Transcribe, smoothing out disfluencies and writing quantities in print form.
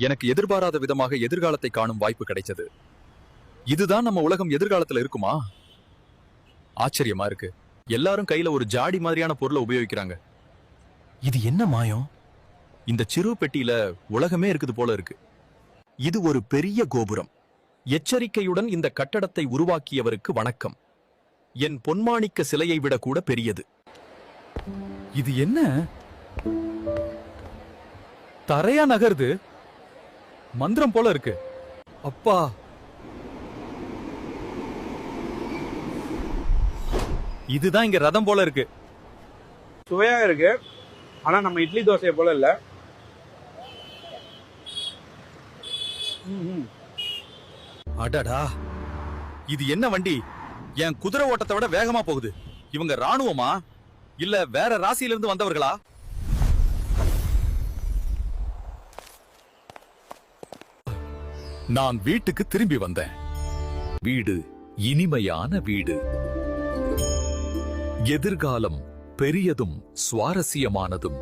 எனக்கு எதிர்பாராத விதமாக எதிர்காலத்தை காணும் வாய்ப்பு கிடைச்சது. இதுதான் நம்ம உலகம் எதிர்காலத்துல இருக்குமா? ஆச்சரியமா இருக்கு. எல்லாரும் கையில ஒரு ஜாடி மாதிரியான பொருளை உபயோகிக்கிறாங்க. இது என்ன மாயம்? இந்த சிறு பெட்டியில உலகமே இருக்குது போல இருக்கு. இது ஒரு பெரிய கோபுரம். எச்சரிக்கையுடன் இந்த கட்டடத்தை உருவாக்கியவருக்கு வணக்கம். என் பொன்மாணிக்க சிலையை விட கூட பெரியது. இது என்ன? தரையா நகருது. மந்திரம் போல இருக்கு. அப்பா, இதுதான் இங்க ரதம் போல இருக்கு. சுவையா இருக்கு. ஆனா நம்ம இட்லி தோசையை போல இல்ல. அடடா, இது என்ன வண்டி? என் குதிரை ஓட்டத்தை விட வேகமா போகுது. இவங்க ராணுவமா இல்ல வேற ராசியிலிருந்து வந்தவர்களா? நான் வீட்டுக்கு திரும்பி வந்தேன். வீடு இனிமையான வீடு. எதிர்காலம் பெரியதும் சுவாரஸ்யமானதும்.